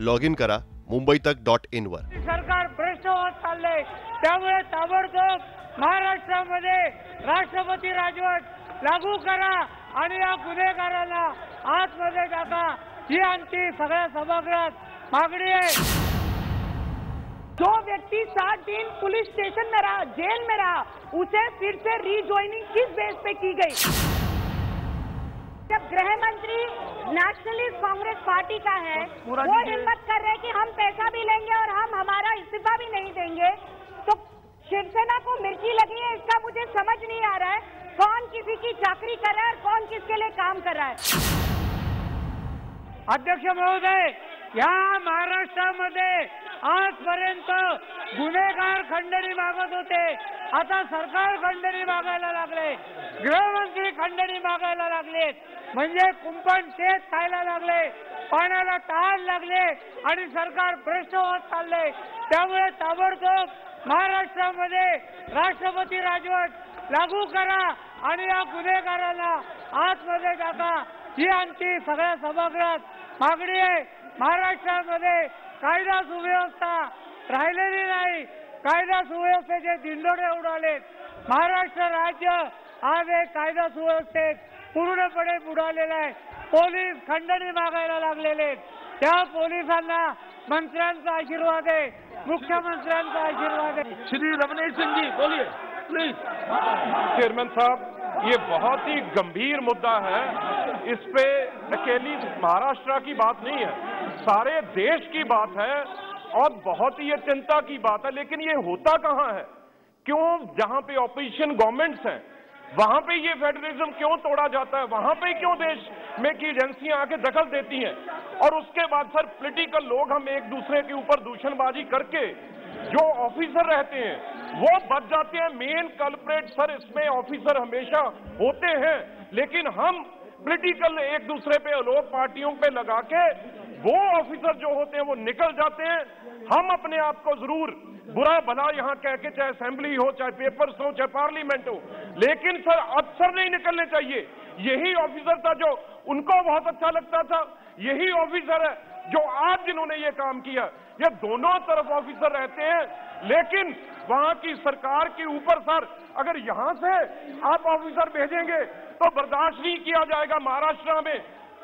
Log in करा मुंबईतक.in वर. सरकार भ्रष्ट होत चाललंय, त्यामुळे ताबडतोब महाराष्ट्रामध्ये राष्ट्रपती राजवट लागू करा आणि या गुन्हेगारांना आतमध्ये टाका, ही आमची सगळ्या सभागृहात मागणी आहे. जो व्यक्ति 60 दिन पुलिस स्टेशन में रहा, जेल में रहा, उसे फिर से रीजॉइनिंग किस बेस पे की गई? जब गृह मंत्री नेशनलिस्ट कांग्रेस पार्टी का है, वो हिम्मत कर रहे कि हम पैसा भी लेंगे और हम हमारा इस्तीफा भी नहीं देंगे, तो शिवसेना को मिर्ची लगी है, इसका मुझे समझ नहीं आ रहा है. कौन किसी की चाकरी कर रहा है और कौन किसके लिए काम कर रहा है? अध्यक्ष महोदय, या महाराष्ट्रामध्ये आजपर्यंत गुन्हेगार खंडणी मागत होते, आता सरकार खंडणी मागायला लागले, गृहमंत्री खंडणी मागायला लागलेत, म्हणजे कुंपण तेच खायला लागले, पाण्याला तहान लागले आणि सरकार भ्रष्ट होत चाललंय. त्यामुळे ताबडतोब महाराष्ट्रामध्ये राष्ट्रपती राजवट लागू करा आणि या गुन्हेगारांना आतमध्ये टाका, ही आमची सगळ्या सभागृहात मागणी आहे. महाराष्ट्रामध्ये कायदा सुव्यवस्था राहिलेली नाही, कायदा सुव्यवस्थेचे दिंडोरे उडालेत. महाराष्ट्र राज्य आज एक कायदा सुव्यवस्थेत पूर्णपणे बुडालेला आहे. पोलीस खंडणी मागायला लागलेले आहेत, त्या पोलिसांना मंत्र्यांचा आशीर्वाद आहे, मुख्यमंत्र्यांचा आशीर्वाद आहे. श्री रमनेश सिंह जी बोलिए प्लीज. चेयरमैन साहब, ये बहुत ही गंभीर मुद्दा है. इस पे अकेली महाराष्ट्र की बात नहीं है, सारे देश की बात है और बहुत ही ये चिंता की बात है. लेकिन ये होता कहाँ है? क्यों जहां पे ऑपोजिशन गवर्नमेंट्स हैं वहां पे ये फेडरलिज्म क्यों तोड़ा जाता है? वहां पे क्यों देश में की एजेंसियां आके दखल देती हैं? और उसके बाद सर पॉलिटिकल लोग हम एक दूसरे के ऊपर दूषणबाजी करके जो ऑफिसर रहते हैं वो बच जाते हैं. मेन कल्प्रेट सर इसमें ऑफिसर हमेशा होते हैं, लेकिन हम पॉलिटिकल एक दूसरे पे लोग पार्टियों पे लगा के वो ऑफिसर जो होते हैं वो निकल जाते हैं. हम अपने आप को जरूर बुरा भला यहाँ कह के, चाहे असेंबली हो, चाहे पेपर्स हो, चाहे पार्लियामेंट हो, लेकिन सर अफसर नहीं निकलने चाहिए. यही ऑफिसर था जो उनको बहुत अच्छा लगता था, यही ऑफिसर है जो आज जिन्होंने ये काम किया. ये दोनों तरफ ऑफिसर रहते हैं, लेकिन वहां की सरकार के ऊपर सर अगर यहां से आप ऑफिसर भेजेंगे तो बर्दाश्त नहीं किया जाएगा. महाराष्ट्र में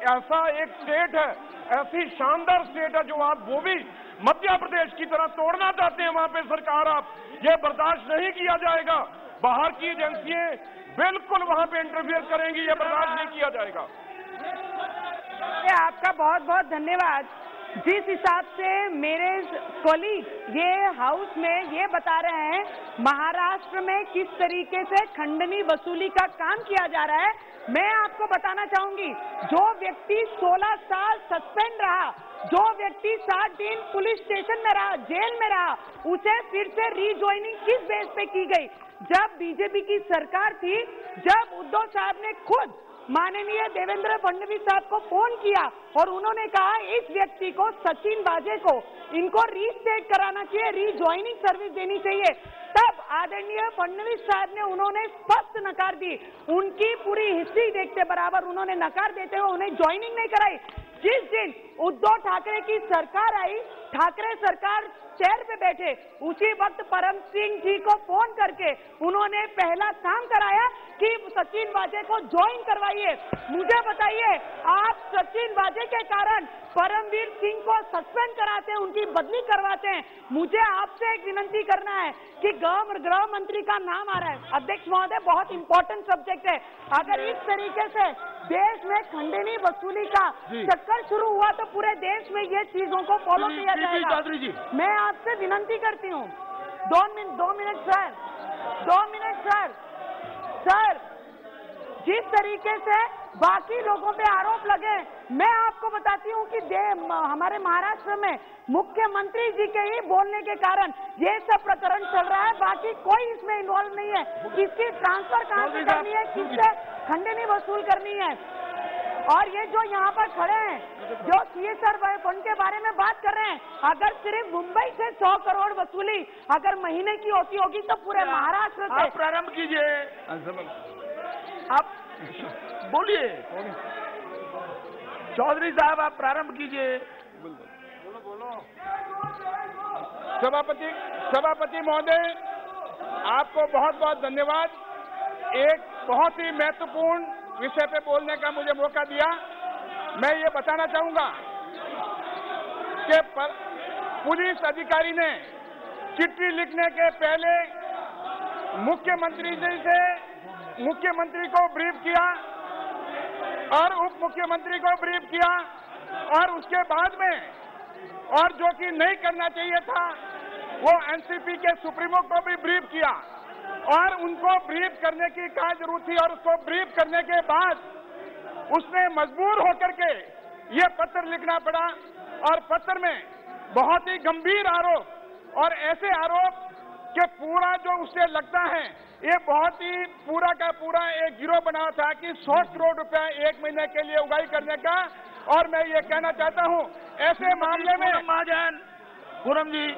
ऐसा एक स्टेट है, ऐसी शानदार स्टेट है जो आप वो भी मध्य प्रदेश की तरह तोड़ना चाहते हैं. वहां पे सरकार आप ये बर्दाश्त नहीं किया जाएगा. बाहर की एजेंसियां बिल्कुल वहां पे इंटरफियर करेंगी, ये बर्दाश्त नहीं किया जाएगा. आपका बहुत बहुत धन्यवाद. जिस हिसाब से मेरे कॉलीग ये हाउस में ये बता रहे हैं महाराष्ट्र में किस तरीके से खंडनी वसूली का काम किया जा रहा है, मैं आपको बताना चाहूंगी. जो व्यक्ति 16 साल सस्पेंड रहा, जो व्यक्ति 60 दिन पुलिस स्टेशन में रहा, जेल में रहा, उसे फिर से रीजॉइनिंग किस बेस पे की गई? जब बीजेपी की सरकार थी, जब उद्धव साहब ने खुद माननीय देवेंद्र फडणवीस साहब को फोन किया और उन्होंने कहा इस व्यक्ति को, सचिन वाजे को, इनको रीस्टेट कराना चाहिए, रीजॉइनिंग सर्विस देनी चाहिए, तब आदरणीय फडणवीस साहब ने उन्होंने स्पष्ट नकार दी. उनकी पूरी हिस्ट्री देखते बराबर उन्होंने नकार देते हुए उन्हें ज्वाइनिंग नहीं कराई. जिस दिन उद्धव ठाकरे की सरकार आई, ठाकरे सरकार चेयर पे बैठे, उसी वक्त परम सिंह जी को फोन करके उन्होंने पहला काम कराया कि सचिन वाजे को ज्वाइन करवाइए. मुझे बताइए, आप सचिन वाजे के कारण परमवीर सिंह को सस्पेंड कराते हैं, उनकी बदली करवाते हैं. मुझे आपसे एक विनंती करना है कि गृह मंत्री का नाम आ रहा है. अध्यक्ष महोदय, बहुत इंपॉर्टेंट सब्जेक्ट है. अगर इस तरीके से देश में खंडनी वसूली का चक्कर शुरू हुआ तो पूरे देश में ये चीजों को फॉलो किया जाएगा. मैं आपसे विनंती करती हूँ, 2 मिनट सर, 2 मिनट सर, जिस तरीके से बाकी लोगों पे आरोप लगे, मैं आपको बताती हूँ कि हमारे महाराष्ट्र में मुख्यमंत्री जी के ही बोलने के कारण ये सब प्रकरण चल रहा है. बाकी कोई इसमें इन्वॉल्व नहीं है. किसकी ट्रांसफर कहाँ से करनी है, किससे खंडनी वसूल करनी है. और ये जो यहाँ पर खड़े हैं, जो CSR फंड के बारे में बात कर रहे हैं, अगर सिर्फ मुंबई से 100 करोड़ वसूली अगर महीने की होती होगी तो पूरे महाराष्ट्र से. आप प्रारंभ कीजिए, आप बोलिए. चौधरी साहब आप प्रारंभ कीजिए. सभापति महोदय, आपको बहुत बहुत धन्यवाद। एक बहुत ही महत्वपूर्ण विषय पे बोलने का मुझे मौका दिया। मैं ये बताना चाहूंगा कि पुलिस अधिकारी ने चिट्ठी लिखने के पहले मुख्यमंत्री जी से मुख्यमंत्री को ब्रीफ किया और उप मुख्यमंत्री को ब्रीफ किया और उसके बाद में और जो कि नहीं करना चाहिए था वो एनसीपी के सुप्रीमो को भी ब्रीफ किया और उनको ब्रीफ करने की क्या जरूरत थी और उसको ब्रीफ करने के बाद उसने मजबूर होकर के ये पत्र लिखना पड़ा और पत्र में बहुत ही गंभीर आरोप और ऐसे आरोप कि पूरा जो उससे लगता है ये बहुत ही पूरा का पूरा एक गिरोह बना था कि 100 करोड़ रुपया एक महीने के लिए उगाही करने का। और मैं ये कहना चाहता हूं ऐसे मामले में महाजन पूनम जी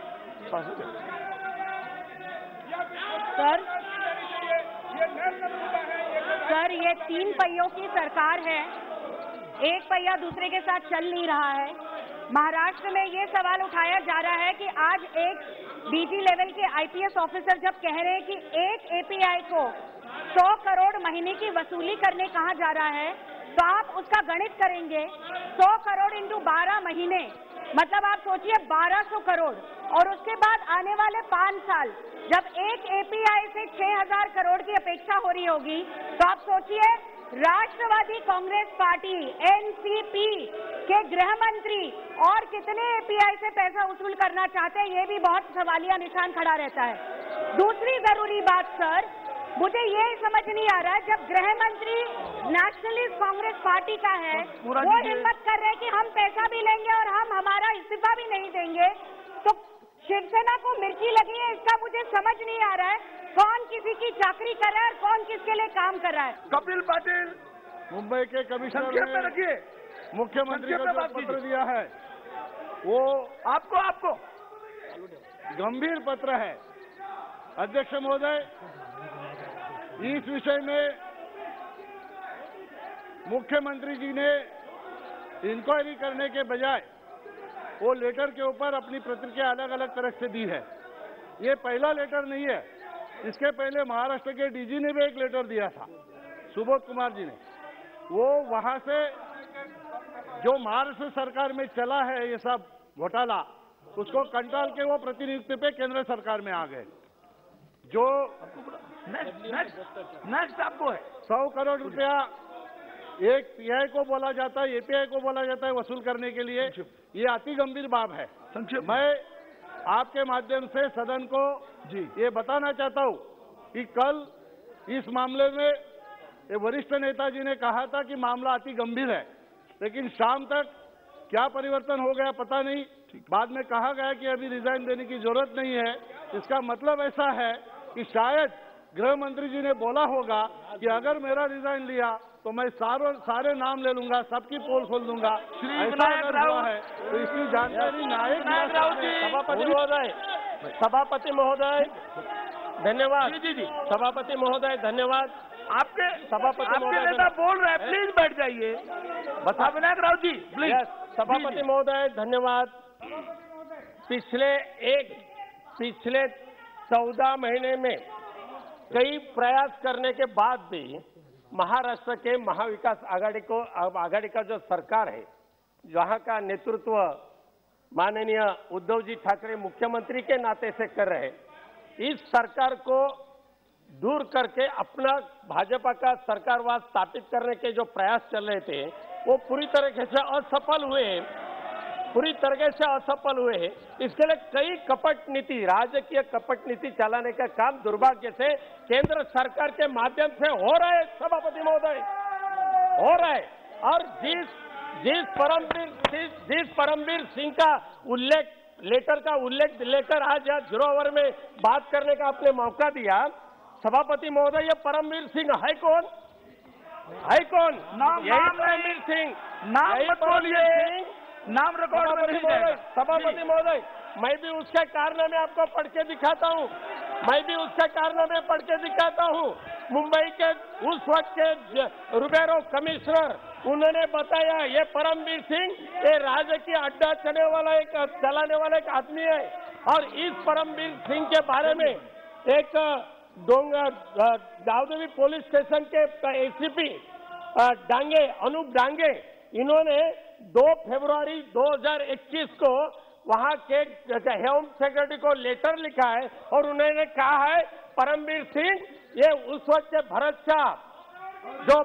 सर ये 3 पहियों की सरकार है, एक पहिया दूसरे के साथ चल नहीं रहा है। महाराष्ट्र में ये सवाल उठाया जा रहा है कि आज एक डीजी लेवल के आईपीएस ऑफिसर जब कह रहे हैं कि एक एपीआई को 100 करोड़ महीने की वसूली करने कहा जा रहा है, तो आप उसका गणित करेंगे 100 करोड़ इंटू 12 महीने, मतलब आप सोचिए 1200 करोड़। और उसके बाद आने वाले 5 साल जब एक एपीआई से 6000 करोड़ की अपेक्षा हो रही होगी, तो आप सोचिए राष्ट्रवादी कांग्रेस पार्टी एनसीपी के गृह मंत्री और कितने एपीआई से पैसा वसूल करना चाहते हैं, ये भी बहुत सवालिया निशान खड़ा रहता है। दूसरी जरूरी बात सर, मुझे ये समझ नहीं आ रहा है, जब गृह मंत्री नेशनलिस्ट कांग्रेस पार्टी का है वो हिम्मत कर रहे हैं कि हम पैसा भी लेंगे और हम हमारा इस्तीफा भी नहीं देंगे, तो शिवसेना को मिर्ची लगी है, इसका मुझे समझ नहीं आ रहा है कौन किसी की चाकरी कर रहा है और कौन किसके लिए काम कर रहा है। कपिल पाटिल मुंबई के कमिश्नर ने रखिए, मुख्यमंत्री को जो पत्र दिया है वो आपको गंभीर पत्र है। अध्यक्ष महोदय, इस विषय में मुख्यमंत्री जी ने इंक्वायरी करने के बजाय वो लेटर के ऊपर अपनी प्रतिक्रिया अलग अलग तरह से दी है। ये पहला लेटर नहीं है, इसके पहले महाराष्ट्र के डीजी ने भी एक लेटर दिया था, सुबोध कुमार जी ने। वो वहां से जो महाराष्ट्र सरकार में चला है ये सब घोटाला, उसको कंटाल के वो प्रतिनियुक्ति पे केंद्र सरकार में आ गए। जो नेक्स्ट आपको है 100 करोड़ रुपया एक पीआई को बोला जाता है, एपीआई को बोला जाता है वसूल करने के लिए, ये अति गंभीर बात है। मैं आपके माध्यम से सदन को ये बताना चाहता हूं कि कल इस मामले में ये वरिष्ठ नेताजी ने कहा था कि मामला अति गंभीर है, लेकिन शाम तक क्या परिवर्तन हो गया पता नहीं। बाद में कहा गया कि अभी रिजाइन देने की जरूरत नहीं है। इसका मतलब ऐसा है कि शायद गृह मंत्री जी ने बोला होगा कि अगर मेरा रिजाइन लिया तो मैं सारे नाम ले लूंगा, सबकी पोल खोल दूंगा। ऐसा अगर हुआ है तो इसकी जानकारी न्यायिक सभापति महोदय धन्यवाद। जी सभापति महोदय धन्यवाद। आपके सभापति महोदय नेता बोल रहे हैं, प्लीज बैठ जाइए। विनायक राव जी प्लीज। सभापति महोदय धन्यवाद। पिछले 14 महीने में कई प्रयास करने के बाद भी महाराष्ट्र के महाविकास आघाड़ी का जो सरकार है, जहां का नेतृत्व माननीय उद्धव जी ठाकरे मुख्यमंत्री के नाते से कर रहे, इस सरकार को दूर करके अपना भाजपा का सरकारवाद स्थापित करने के जो प्रयास चल रहे थे वो पूरी तरीके से असफल हुए। इसके लिए कई राजकीय कपट नीति चलाने का काम दुर्भाग्य से केंद्र सरकार के माध्यम से हो रहा है। सभापति महोदय हो रहा है। और जिस परमवीर सिंह का लेटर का उल्लेख लेकर आज यहाँ 0 आवर में बात करने का आपने मौका दिया, सभापति महोदय ये परमवीर सिंह है कौन? परमवीर सिंह नाम मत बोलिए, नाम रिकॉर्ड में नहीं जाएगा। सभापति महोदय मैं भी उसके कारनामे आपको पढ़ के दिखाता हूँ। मुंबई के उस वक्त के रुबेरो कमिश्नर उन्होंने बताया ये परमवीर सिंह ये राजकीय अड्डा चलाने वाला एक आदमी है और इस परमवीर सिंह के बारे में एक दाऊदेवी पुलिस स्टेशन के एसीपी डांगे अनूप डांगे इन्होंने 2 फरवरी 2021 को वहां के होम सेक्रेटरी को लेटर लिखा है और उन्होंने कहा है परमवीर सिंह ये उस वक्त के भरत शाह जो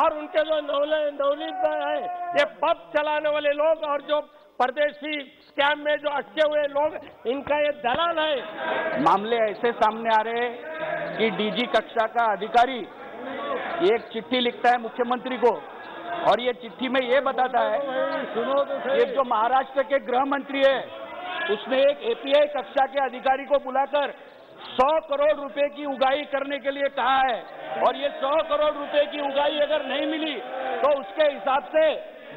और उनके जो नवनीत है ये पब चलाने वाले लोग और जो परदेशी स्कैम में जो अटके हुए लोग इनका ये दलाल है। मामले ऐसे सामने आ रहे हैं कि डीजी कक्षा का अधिकारी एक चिट्ठी लिखता है मुख्यमंत्री को और ये चिट्ठी में ये बताता है एक जो महाराष्ट्र के गृह मंत्री है उसने एक एपीआई कक्षा के अधिकारी को बुलाकर 100 करोड़ रुपए की उगाही करने के लिए कहा है और ये 100 करोड़ रुपए की उगाही अगर नहीं मिली तो उसके हिसाब से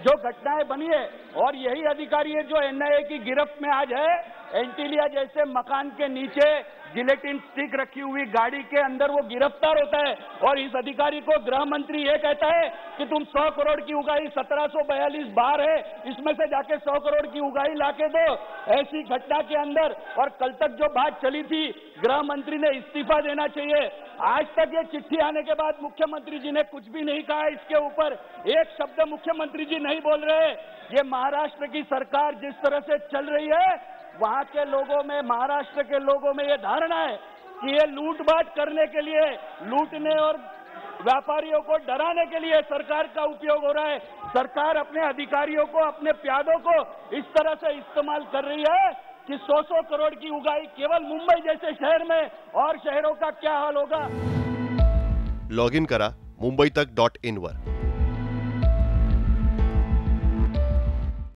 जो घटनाएं बनी है और यही अधिकारी है जो एनआईए की गिरफ्त में आज है। एंटीलिया जैसे मकान के नीचे जिलेटिन स्टिक रखी हुई गाड़ी के अंदर वो गिरफ्तार होता है और इस अधिकारी को गृह मंत्री ये कहता है कि तुम 100 करोड़ की उगाही 1742 बार है इसमें से जाके 100 करोड़ की उगाही लाके दो। ऐसी घटना के अंदर और कल तक जो बात चली थी गृह मंत्री ने इस्तीफा देना चाहिए। आज तक ये चिट्ठी आने के बाद मुख्यमंत्री जी ने कुछ भी नहीं कहा इसके ऊपर एक शब्द मुख्यमंत्री जी नहीं बोल रहे। ये महाराष्ट्र की सरकार जिस तरह से चल रही है वहां के लोगों में महाराष्ट्र के लोगों में ये धारणा है कि ये लूटपाट करने के लिए लूटने और व्यापारियों को डराने के लिए सरकार का उपयोग हो रहा है। सरकार अपने अधिकारियों को अपने प्यादों को इस तरह से इस्तेमाल कर रही है कि 100 करोड़ की उगाही केवल मुंबई जैसे शहर में और शहरों का क्या हाल होगा। लॉग इन करा मुंबईतक.in वर।